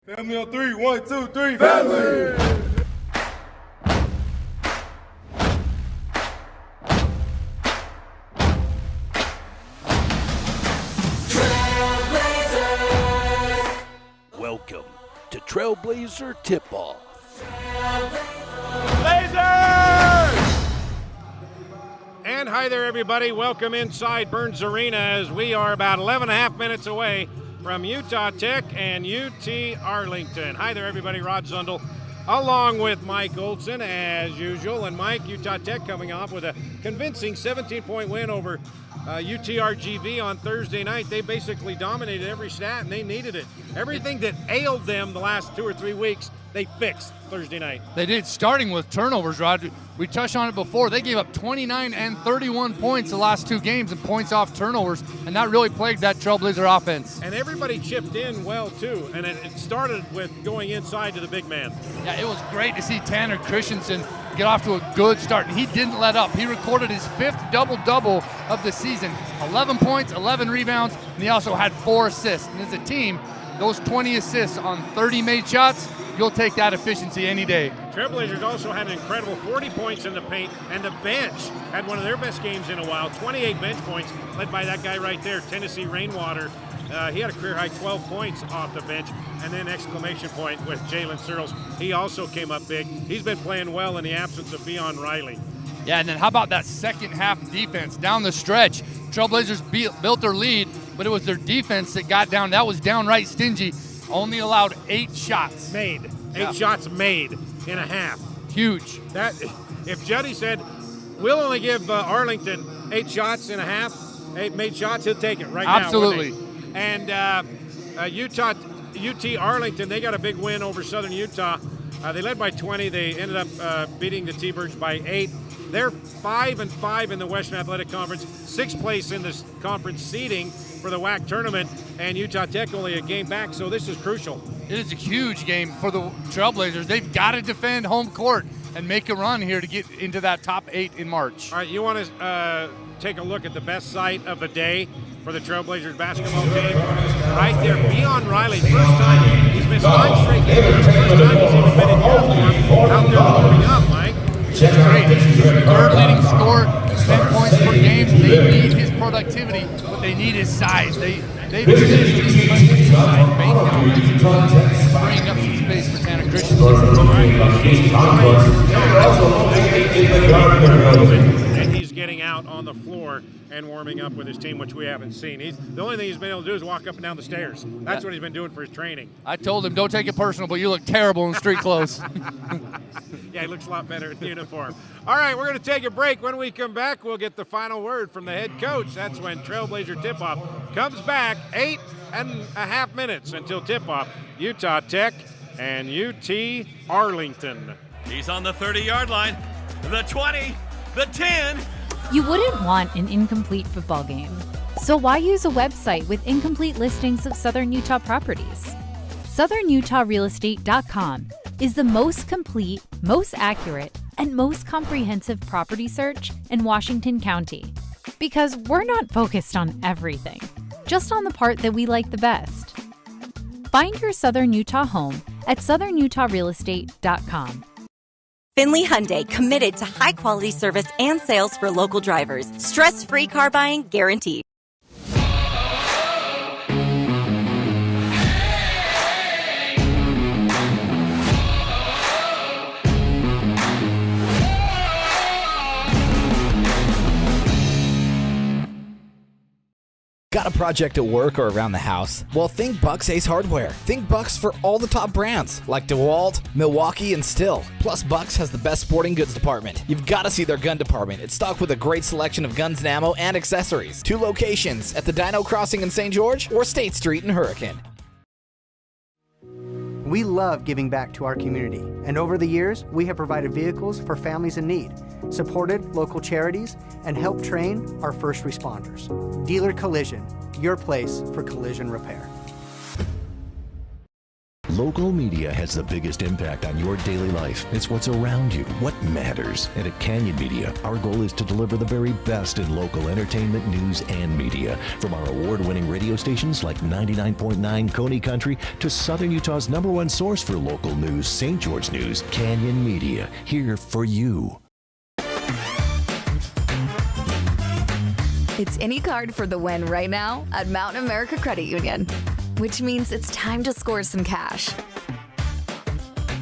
Family on three. 1, 2, 3. Family! Welcome to Trailblazer Tip-Off. Blazers! And hi there, everybody. Welcome inside Burns Arena as we are about 11 and a half minutes away from Utah Tech and UT Arlington. Hi there, everybody. Rod Zundel along with Mike Olson as usual. And Mike, Utah Tech coming off with a convincing 17-point win over UTRGV on Thursday night. They basically dominated every stat, and they needed it. Everything that ailed them the last 2 or 3 weeks, they fixed Thursday night. They did, starting with turnovers, Rod. We touched on it before. They gave up 29 and 31 points the last 2 games and points off turnovers, and that really plagued that Trailblazer offense. And everybody chipped in well, too, and it started with going inside to the big man. Yeah, it was great to see Tanner Christensen get off to a good start, and he didn't let up. He recorded his 5th double-double of the season, 11 points, 11 rebounds, and he also had 4 assists. And as a team, those 20 assists on 30 made shots, you'll take that efficiency any day. Trailblazers also had an incredible 40 points in the paint, and the bench had one of their best games in a while. 28 bench points, led by that guy right there, Tennessee Rainwater. He had a career-high 12 points off the bench, and then exclamation point with Jalen Searles. He also came up big. He's been playing well in the absence of Beon Riley. Yeah, and then how about that second half defense down the stretch? Trailblazers built their lead, but it was their defense that got down. That was downright stingy. Only allowed 8 shots. Made. 8 shots made in a half. Huge. That, if Juddy said, we'll only give Arlington 8 shots in a half, 8 made shots, he'll take it right now. Absolutely. And UT Arlington, they got a big win over Southern Utah. They led by 20. They ended up beating the T-Birds by 8. They're 5-5 in the Western Athletic Conference, 6th place in this conference seeding for the WAC tournament, and Utah Tech only a game back, so this is crucial. It is a huge game for the Trailblazers. They've got to defend home court and make a run here to get into that top 8 in March. All right, you want to take a look at the best sight of the day for the Trailblazers basketball team? Right there, Beon Riley, first time he's missed 5 straight games. First time he's even been in uniform out there warming up, Mike. That's great. Third leading scorer, 10 points per game. They need his productivity, but they need his size. They've missed his side bank now, freeing up some space for Tanner Christensen. And he's getting out on the floor and warming up with his team, which we haven't seen. The only thing he's been able to do is walk up and down the stairs. That's what he's been doing for his training. I told him, don't take it personal, but you look terrible in street clothes. Yeah, he looks a lot better in uniform. All right, we're going to take a break. When we come back, we'll get the final word from the head coach. That's when Trailblazer Tip-Off comes back. 8.5 minutes until tip-off. Utah Tech and UT Arlington. He's on the 30-yard line, the 20, the 10. You wouldn't want an incomplete football game. So why use a website with incomplete listings of Southern Utah properties? SouthernUtahRealestate.com is the most complete, most accurate, and most comprehensive property search in Washington County. Because we're not focused on everything, just on the part that we like the best. Find your Southern Utah home at SouthernUtahRealestate.com. Finley Hyundai, committed to high-quality service and sales for local drivers. Stress-free car buying guaranteed. Got a project at work or around the house? Well, think Bucks Ace Hardware. Think Bucks for all the top brands like DeWalt, Milwaukee, and Stihl. Plus, Bucks has the best sporting goods department. You've got to see their gun department. It's stocked with a great selection of guns and ammo and accessories. 2 locations at the Dino Crossing in St. George or State Street in Hurricane. We love giving back to our community, and over the years, we have provided vehicles for families in need, supported local charities, and helped train our first responders. Dealer Collision, your place for collision repair. Local media has the biggest impact on your daily life. It's what's around you, what matters. And at Canyon Media, our goal is to deliver the very best in local entertainment, news, and media. From our award-winning radio stations like 99.9 Coney Country to Southern Utah's #1 source for local news, St. George News, Canyon Media, here for you. It's any card for the win right now at Mountain America Credit Union, which means it's time to score some cash.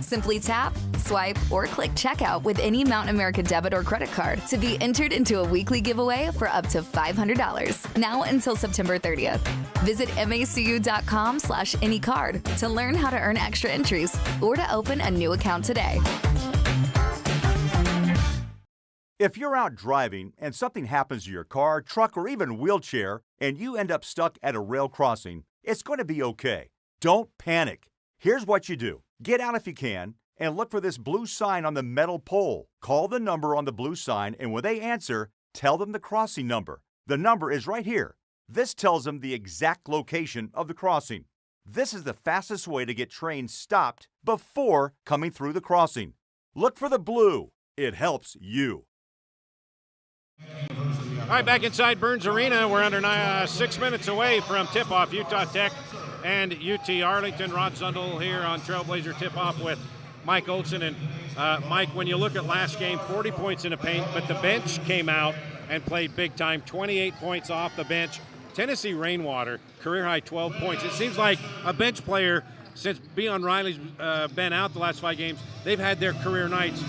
Simply tap, swipe, or click checkout with any Mountain America debit or credit card to be entered into a weekly giveaway for up to $500, now until September 30th. Visit macu.com/anycard to learn how to earn extra entries or to open a new account today. If you're out driving and something happens to your car, truck, or even wheelchair, and you end up stuck at a rail crossing, it's going to be okay. Don't panic. Here's what you do. Get out if you can and look for this blue sign on the metal pole. Call the number on the blue sign, and when they answer, tell them the crossing number. The number is right here. This tells them the exact location of the crossing. This is the fastest way to get trains stopped before coming through the crossing. Look for the blue. It helps you. All right, back inside Burns Arena. We're under 6 minutes away from tip-off, Utah Tech and UT Arlington. Rod Zundel here on Trailblazer tip-off with Mike Olson. And Mike, when you look at last game, 40 points in the paint, but the bench came out and played big time, 28 points off the bench. Tennessee Rainwater, career-high 12 points. It seems like a bench player, since Beon Riley's been out the last 5 games, they've had their career nights,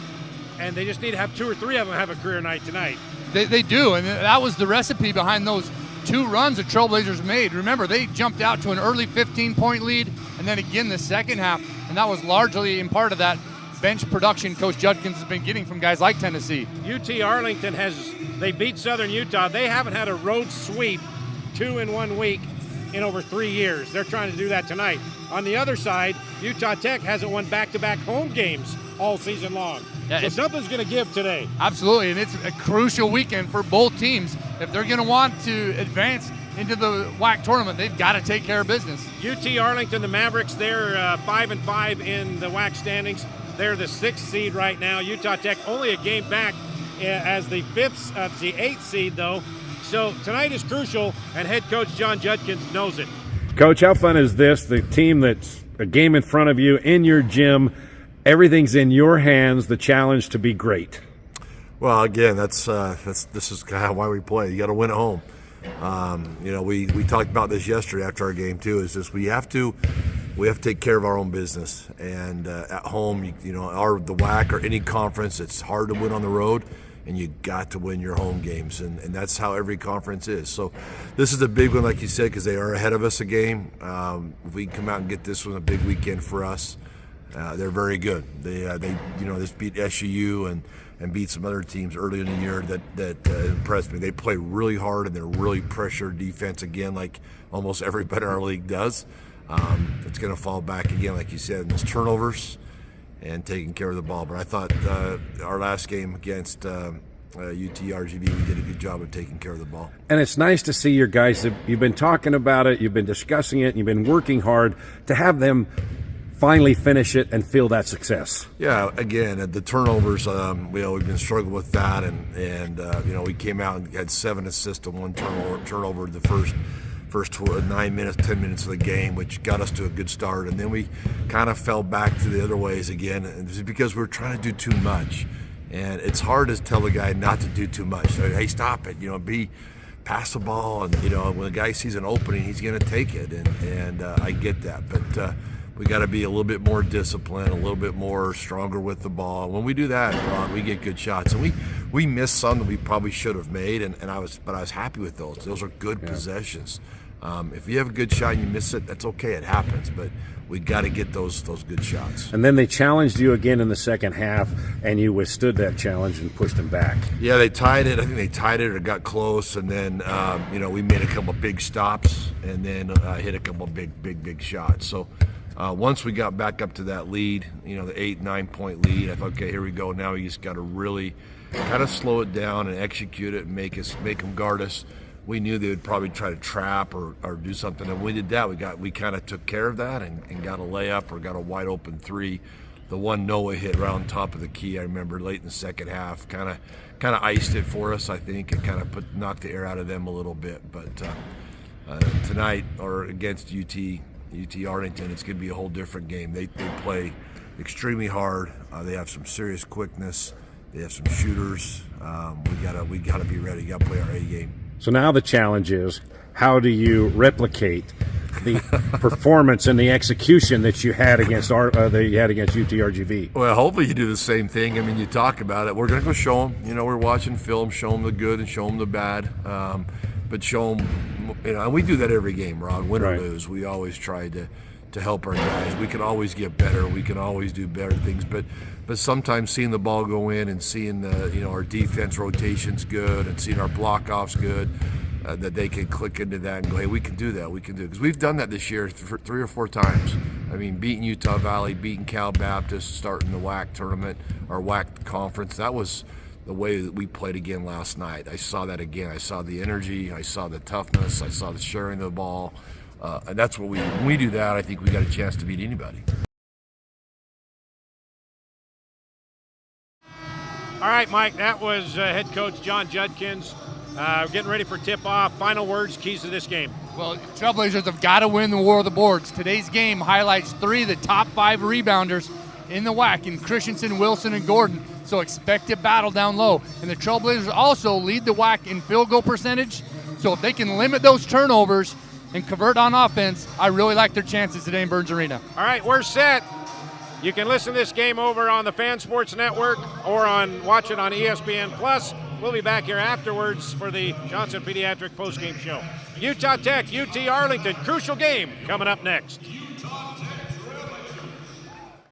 and they just need to have 2 or 3 of them have a career night tonight. They do, and that was the recipe behind those 2 runs the Trailblazers made. Remember, they jumped out to an early 15-point lead, and then again the second half, and that was largely in part of that bench production Coach Judkins has been getting from guys like Tennessee. UT Arlington they beat Southern Utah. They haven't had a road sweep 2 in 1 week in over 3 years. They're trying to do that tonight. On the other side, Utah Tech hasn't won back-to-back home games all season long. Yeah, so something's going to give today. Absolutely, and it's a crucial weekend for both teams. If they're going to want to advance into the WAC tournament, they've got to take care of business. UT Arlington, the Mavericks, they're 5-5 in the WAC standings. They're the 6th seed right now. Utah Tech only a game back as the 8th seed, though. So tonight is crucial, and head coach John Judkins knows it. Coach, how fun is this? The team that's a game in front of you in your gym. Everything's in your hands, the challenge to be great. Well, again, this is kind of why we play. You got to win at home. We talked about this yesterday after our game too. Is just we have to take care of our own business. And at home, the WAC or any conference, it's hard to win on the road, and you got to win your home games, and that's how every conference is. So this is a big one, like you said, because they are ahead of us a game. If we can come out and get this one, a big weekend for us. They're very good. They just beat SUU and beat some other teams early in the year that impressed me. They play really hard, and they're really pressured defense again, like almost everybody in our league does. It's going to fall back again, like you said, in those turnovers and taking care of the ball. But I thought our last game against UT RGV, we did a good job of taking care of the ball. And it's nice to see your guys. You've been talking about it, you've been discussing it, and you've been working hard to have them finally finish it and feel that success. Yeah, again, the turnovers, we've been struggling with that, and we came out and had 7 assists and 1 turnover the first 9 minutes, 10 minutes of the game, which got us to a good start, and then we kind of fell back to the other ways again, and it's because we're trying to do too much, and it's hard to tell the guy not to do too much. So, hey, stop it, pass the ball, and when a guy sees an opening, he's going to take it, and I get that, but we got to be a little bit more disciplined, a little bit more stronger with the ball. When we do that, Ron, we get good shots, and we missed some that we probably should have made, and I was happy with those. Those are good possessions. If you have a good shot and you miss it, that's okay. It happens, but we got to get those good shots. And then they challenged you again in the second half, and you withstood that challenge and pushed them back. Yeah, they tied it. I think they tied it or got close, and then we made a couple big stops, and then hit a couple big shots. So. Once we got back up to that lead, the 8-9 point lead, I thought, okay, here we go. Now we just got to really kind of slow it down and execute it and make them guard us. we knew they would probably try to trap or do something, and we did that. We kind of took care of that and got a layup or got a wide open three. The one Noah hit right on top of the key, I remember late in the second half, kind of iced it for us, I think, and kind of knocked the air out of them a little bit. But tonight, or against UT Arlington, it's going to be a whole different game. They play extremely hard. They have some serious quickness. They have some shooters. We gotta be ready. We gotta play our A game. So now the challenge is, how do you replicate the performance and the execution that you had against UTRGV? Well, hopefully you do the same thing. I mean, you talk about it. We're going to go show them. You know, we're watching film, show them the good and show them the bad. But show them, you know, and we do that every game, Rod, win or lose. We always try to help our guys. We can always get better. We can always do better things. But sometimes seeing the ball go in and seeing our defense rotations good and seeing our block offs good, that they can click into that and go, hey, we can do that. We can do it. Because we've done that this year 3 or 4 times. I mean, beating Utah Valley, beating Cal Baptist, starting the WAC tournament, or WAC conference. That was the way that we played again last night. I saw that again. I saw the energy. I saw the toughness. I saw the sharing of the ball. And that's what when we do that, I think we got a chance to beat anybody. All right, Mike, that was head coach John Judkins. Getting ready for tip-off. Final words, keys to this game. Well, Trailblazers have got to win the war of the boards. Today's game highlights 3 of the top 5 rebounders in the WAC in Christensen, Wilson, and Gordon. So expect a battle down low. And the Trailblazers also lead the WAC in field goal percentage. So if they can limit those turnovers and convert on offense, I really like their chances today in Burns Arena. All right, we're set. You can listen to this game over on the Fan Sports Network or watch it on ESPN+. We'll be back here afterwards for the Johnson Pediatric postgame show. Utah Tech, UT Arlington, crucial game coming up next.